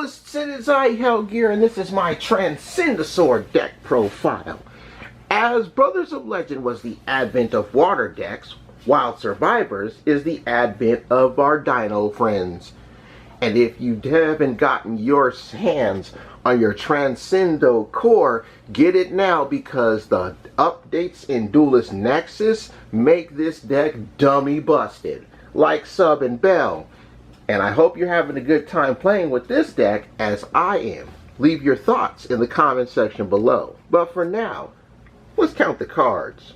is Citizen Hellgear, and this is my Transcendosaur deck profile. As Brothers of Legend was the advent of water decks, Wild Survivors is the advent of our dino friends. And if you haven't gotten your hands on your Transcendosaur, get it now, because the updates in Duelist Nexus make this deck dummy busted. Like, sub, and bell. And I hope you're having a good time playing with this deck as I am. Leave your thoughts in the comment section below. But for now, let's count the cards.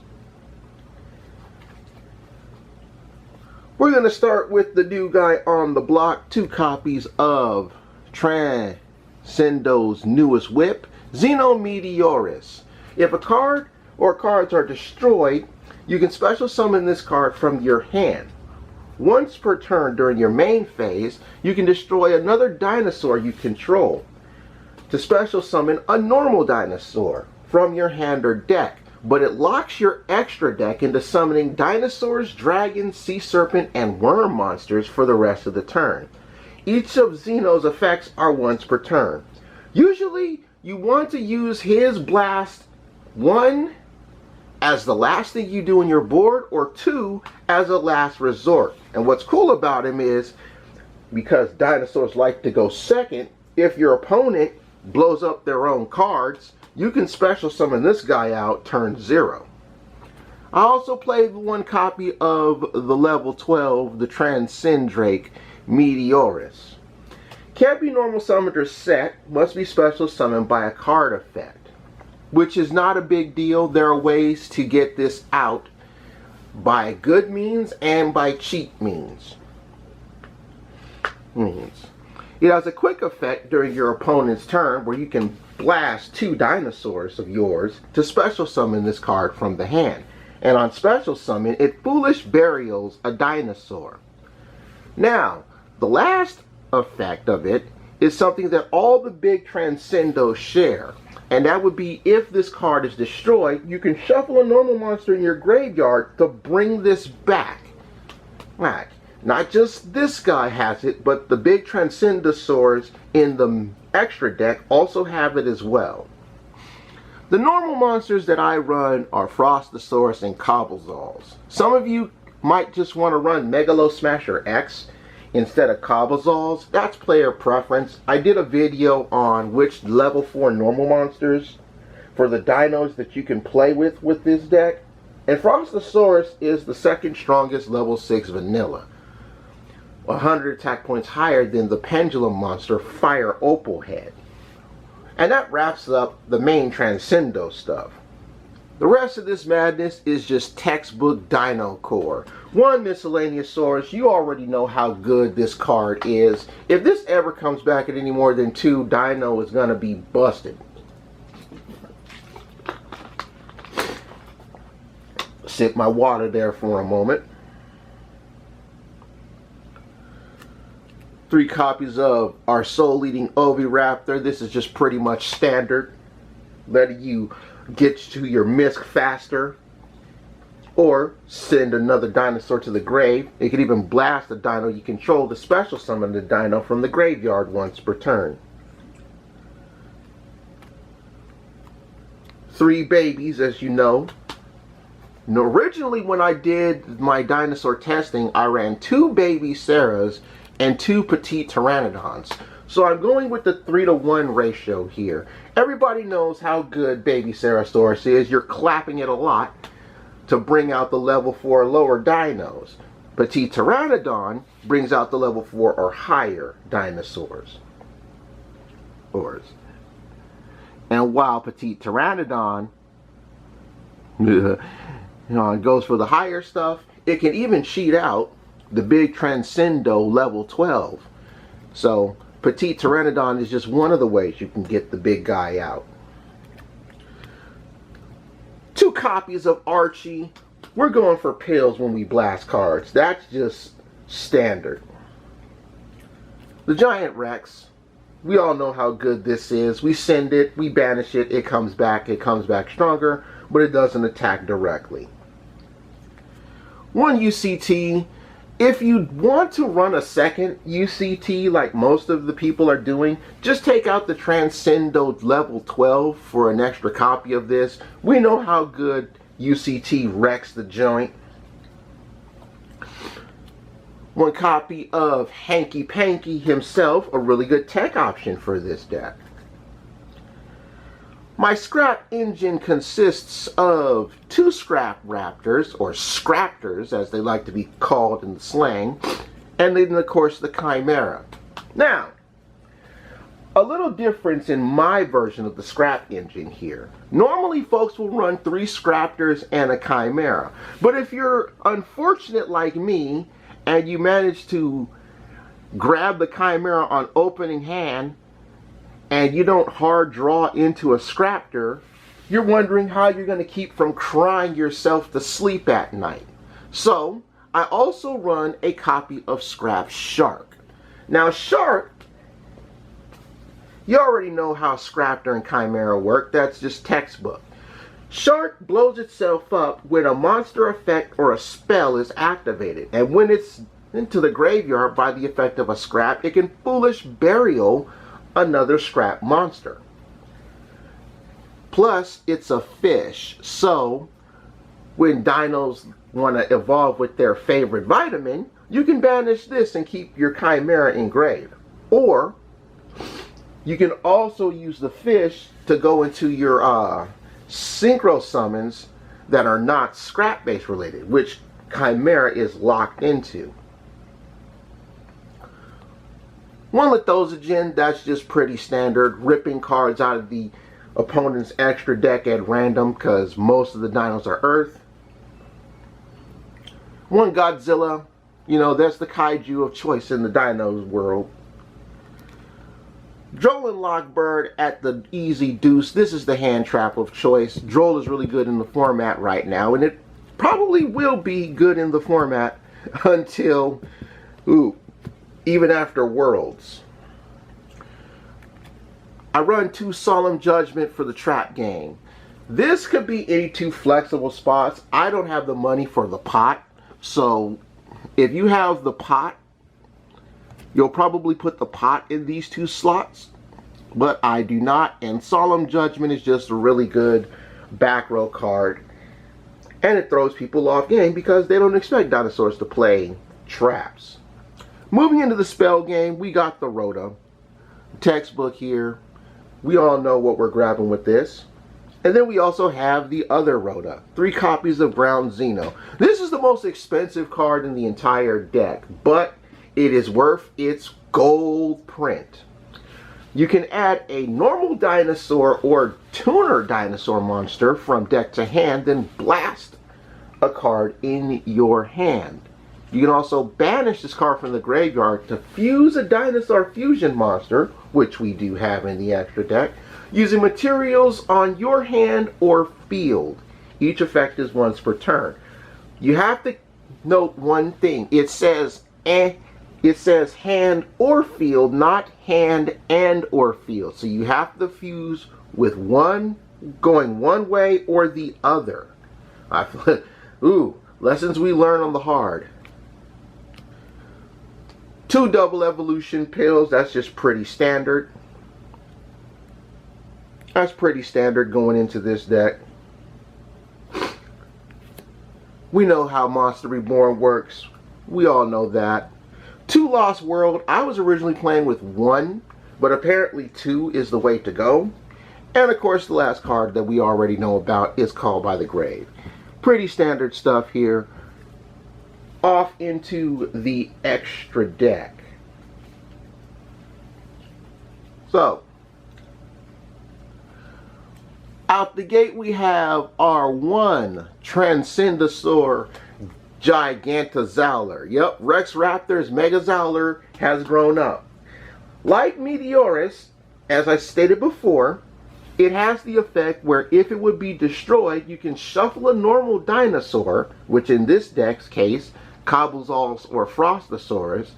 We're going to start with the new guy on the block. 2 copies of Transcendo's newest whip, Xenometeorus. If a card or cards are destroyed, you can special summon this card from your hand. Once per turn during your main phase, you can destroy another dinosaur you control to special summon a normal dinosaur from your hand or deck, but it locks your extra deck into summoning dinosaurs, dragons, sea serpent, and worm monsters for the rest of the turn. Each of Xeno's effects are once per turn. Usually, you want to use his blast 1 as the last thing you do in your board, or 2 as a last resort. And what's cool about him is, because dinosaurs like to go second, if your opponent blows up their own cards, you can special summon this guy out turn 0. I also played 1 copy of the level 12, the Transcendrake Meteorus. Can't be normal summoned or set, must be special summoned by a card effect, which is not a big deal. There are ways to get this out by good means and by cheap means. It has a quick effect during your opponent's turn where you can blast 2 dinosaurs of yours to special summon this card from the hand. And on special summon, it foolish burials a dinosaur. Now, the last effect of it is something that all the big Transcendos share. And that would be, if this card is destroyed, you can shuffle a normal monster in your graveyard to bring this back. Right. Not just this guy has it, but the big Transcendosaurs in the extra deck also have it as well. The normal monsters that I run are Frostosaurus and Cobblezaws. Some of you might just want to run Megalo Smasher X instead of Cobblezaws. That's player preference. I did a video on which level 4 normal monsters for the dinos that you can play with this deck. And Frostosaurus is the second strongest level 6 vanilla. 100 attack points higher than the pendulum monster Fire Opal Head. And that wraps up the main Transcendo stuff. The rest of this madness is just textbook Dino Core. 1 Miscellaneousaurus, you already know how good this card is. If this ever comes back at any more than 2, Dino is going to be busted. Sip my water there for a moment. 3 copies of our soul-eating Oviraptor. This is just pretty much standard, letting you get to your misc faster, or send another dinosaur to the grave. It can even blast a dino you control to special summon the dino from the graveyard once per turn. 3 babies, as you know. Now, originally, when I did my dinosaur testing, I ran 2 baby Sarahs and 2 petite pteranodons. So I'm going with the 3-to-1 ratio here. Everybody knows how good baby Sarasaurus is. You're clapping it a lot to bring out the level 4 lower dinos. Petite pteranodon brings out the level 4 or higher dinosaurs. And while petite pteranodon goes for the higher stuff, it can even cheat out the big Transcendo level 12. So petite pteranodon is just one of the ways you can get the big guy out. 2 copies of Archie. We're going for pills when we blast cards. That's just standard. The Giant Rex. We all know how good this is. We send it, we banish it, it comes back stronger, but it doesn't attack directly. 1 UCT If you want to run a second UCT like most of the people are doing, just take out the Transcendo level 12 for an extra copy of this. We know how good UCT wrecks the joint. One copy of Hanky Panky himself, a really good tech option for this deck. My scrap engine consists of 2 scrap raptors, or scraptors as they like to be called in the slang, and then of course the Chimera. Now, a little difference in my version of the scrap engine here. Normally folks will run 3 scraptors and a Chimera, but if you're unfortunate like me and you manage to grab the Chimera on opening hand and you don't hard draw into a scraptor, you're wondering how you're going to keep from crying yourself to sleep at night. So I also run a copy of Scrap Shark. Now Shark, you already know how Scraptor and Chimera work. That's just textbook. Shark blows itself up when a monster effect or a spell is activated, and when it's into the graveyard by the effect of a scrap, it can foolish burial another scrap monster. Plus, it's a fish, so when dinos want to evolve with their favorite vitamin, you can banish this and keep your Chimera engraved. Or you can also use the fish to go into your synchro summons that are not scrap base related, which Chimera is locked into. One Lithozogen, that's just pretty standard, ripping cards out of the opponent's extra deck at random because most of the dinos are Earth. One Godzilla, you know, that's the kaiju of choice in the dinos world. Droll and Lockbird at the easy deuce. This is the hand trap of choice. Droll is really good in the format right now, and it probably will be good in the format until, even after Worlds. I run 2 Solemn Judgment for the trap game. This could be any 2 flexible spots. I don't have the money for the pot, so if you have the pot, you'll probably put the pot in these 2 slots, but I do not, and Solemn Judgment is just a really good back row card, and it throws people off game because they don't expect dinosaurs to play traps. Moving into the spell game, we got the Rhoda. Textbook here. We all know what we're grabbing with this. And then we also have the other Rhoda. 3 copies of Brown Xeno. This is the most expensive card in the entire deck, but it is worth its gold print. You can add a normal dinosaur or tuner dinosaur monster from deck to hand, then blast a card in your hand. You can also banish this card from the graveyard to fuse a dinosaur fusion monster, which we do have in the extra deck, using materials on your hand or field. Each effect is once per turn. You have to note one thing. It says hand or field, not hand and or field. So you have to fuse with one going one way or the other. Lessons we learn on the hard. 2 double evolution pills, that's just pretty standard. That's pretty standard going into this deck. We know how Monster Reborn works. We all know that. 2 Lost World, I was originally playing with 1, but apparently 2 is the way to go. And of course the last card that we already know about is Called by the Grave. Pretty standard stuff here. Off into the extra deck. So, out the gate we have our 1 Transcendosaur Gigantozauler. Yep, Rex Raptor's Megazauler has grown up. Like Meteorus, as I stated before, it has the effect where if it would be destroyed, you can shuffle a normal dinosaur, which in this deck's case, Cobblezals or Frostosaurus,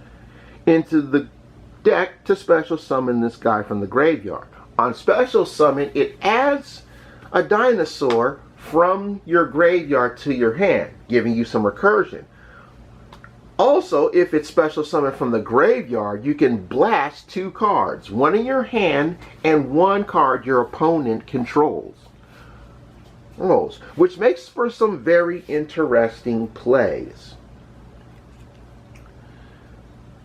into the deck to special summon this guy from the graveyard. On special summon, it adds a dinosaur from your graveyard to your hand, giving you some recursion. Also, if it's special summoned from the graveyard, you can blast 2 cards, one in your hand and 1 card your opponent controls. Which makes for some very interesting plays.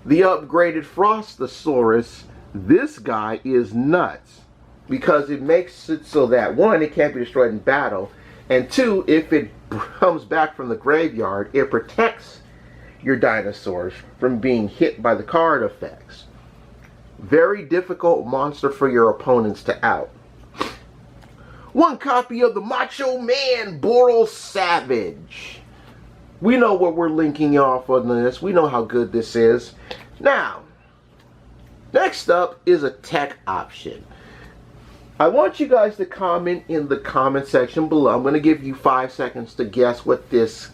The upgraded Frostosaurus, this guy is nuts because it makes it so that 1, it can't be destroyed in battle, and 2, if it comes back from the graveyard, it protects your dinosaurs from being hit by the card effects. Very difficult monster for your opponents to out. 1 copy of the Macho Man Boral Savage. We know what we're linking off on this. We know how good this is. Now, next up is a tech option. I want you guys to comment in the comment section below. I'm going to give you 5 seconds to guess what this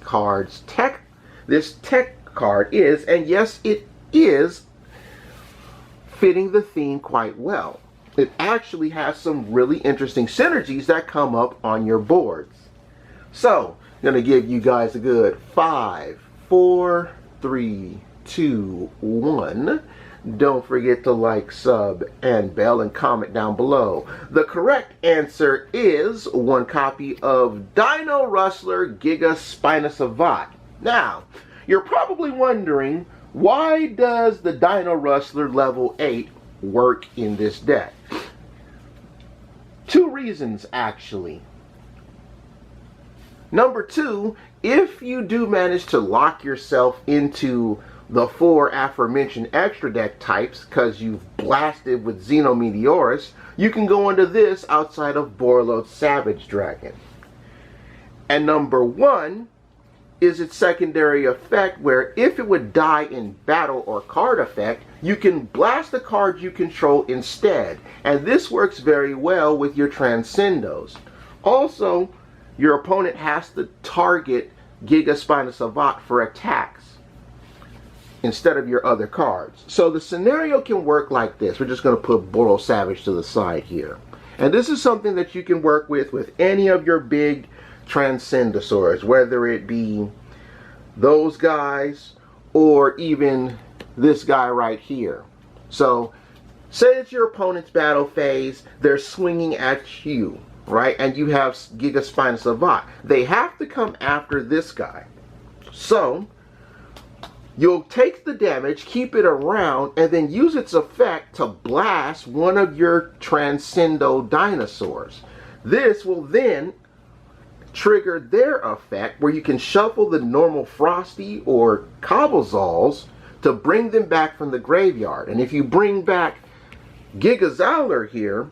tech card is. And yes, it is fitting the theme quite well. It actually has some really interesting synergies that come up on your boards. So, I'm going to give you guys a good 5, 4, 3, 2, 1. Don't forget to like, sub, and bell, and comment down below. The correct answer is 1 copy of Dino Rustler Giga Spinosavat. Now, you're probably wondering, why does the Dino Rustler level 8 work in this deck? 2 reasons, actually. Number 2, if you do manage to lock yourself into the 4 aforementioned extra deck types because you've blasted with Xenometeorus, you can go into this outside of Borreload's Savage Dragon. And number 1 is its secondary effect, where if it would die in battle or card effect, you can blast the card you control instead. And this works very well with your Transcendos. Also, your opponent has to target Giga Spinosavat for attacks instead of your other cards. So the scenario can work like this. We're just going to put Boral Savage to the side here. And this is something that you can work with any of your big Transcendosaurs, whether it be those guys or even this guy right here. So say it's your opponent's battle phase, they're swinging at you, right? And you have Giga Spinosavat. They have to come after this guy. So you'll take the damage, keep it around, and then use its effect to blast one of your Transcendo dinosaurs. This will then trigger their effect, where you can shuffle the normal Frosty or Cobblezalls to bring them back from the graveyard. And if you bring back Gigazowler here,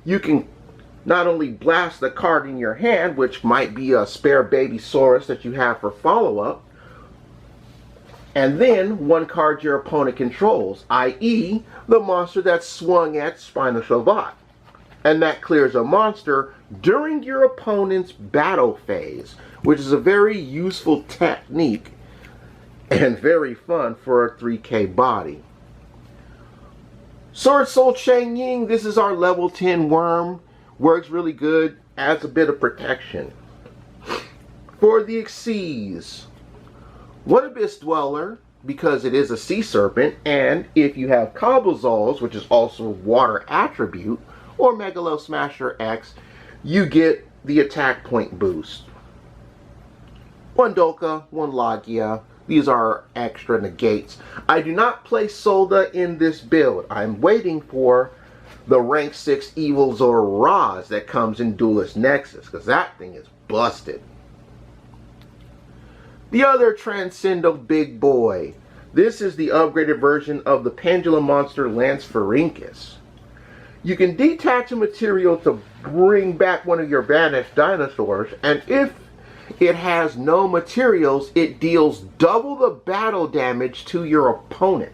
you can not only blast the card in your hand, which might be a spare Babysaurus that you have for follow-up, and then 1 card your opponent controls, i.e. the monster that swung at Spinosavat. And that clears a monster during your opponent's battle phase, which is a very useful technique and very fun for a 3K body. Sword Soul Chang Ying, this is our level 10 worm. Works really good, adds a bit of protection. For the Xyz, 1 Abyss Dweller, because it is a sea serpent, and if you have Cobblezalls, which is also water attribute, or Megalo Smasher X, you get the attack point boost. 1 Dolka, 1 Logia. These are extra negates. I do not play Solda in this build. I'm waiting for the rank 6 Evil Zor Raz that comes in Duelist Nexus, because that thing is busted. The other Transcendo big boy. This is the upgraded version of the Pendulum Monster Lansphorhynchus. You can detach a material to bring back one of your banished dinosaurs, and if it has no materials, it deals double the battle damage to your opponent.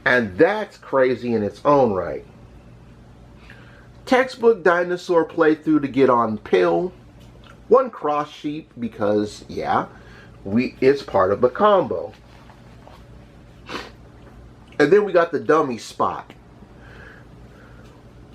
And that's crazy in its own right. Textbook dinosaur playthrough to get on pill. 1 Cross Sheep, because, yeah, it's part of the combo. And then we got the dummy spot.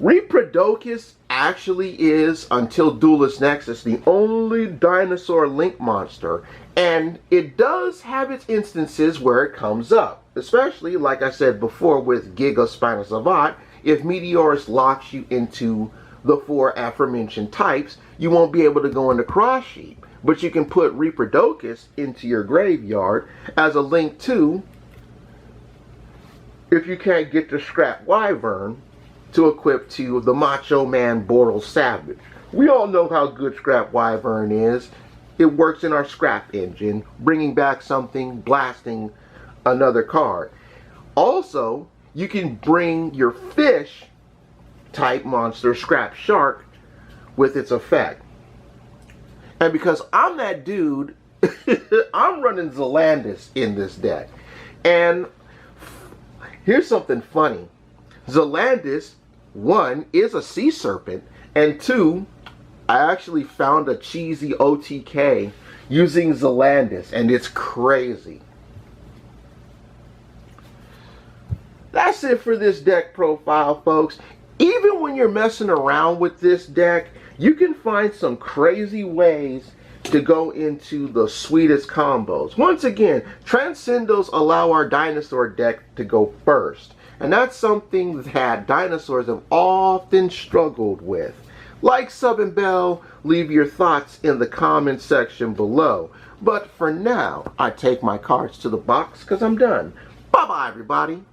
Reprodocus actually is, until Duelist Nexus, the only dinosaur link monster, And it does have its instances where it comes up, especially, like I said before, with Giga Spina Savant. If Meteorus locks you into the 4 aforementioned types, you won't be able to go into Cross Sheep. But you can put Reaper-Docus into your graveyard as a link to, if you can't get the Scrap Wyvern, to equip to the Macho Man Boral Savage. We all know how good Scrap Wyvern is. It works in our scrap engine, bringing back something, blasting another card. Also, you can bring your fish type monster, Scrap Shark, with its effect. And because I'm that dude, I'm running Zelandis in this deck. And here's something funny. Zelandis, 1, is a sea serpent, and 2, I actually found a cheesy OTK using Zelandis, and it's crazy. That's it for this deck profile, folks. Even when you're messing around with this deck, you can find some crazy ways to go into the sweetest combos. Once again, Transcendos allow our dinosaur deck to go first. And that's something that dinosaurs have often struggled with. Like, sub, and bell, leave your thoughts in the comment section below. But for now, I take my cards to the box because I'm done. Bye-bye, everybody.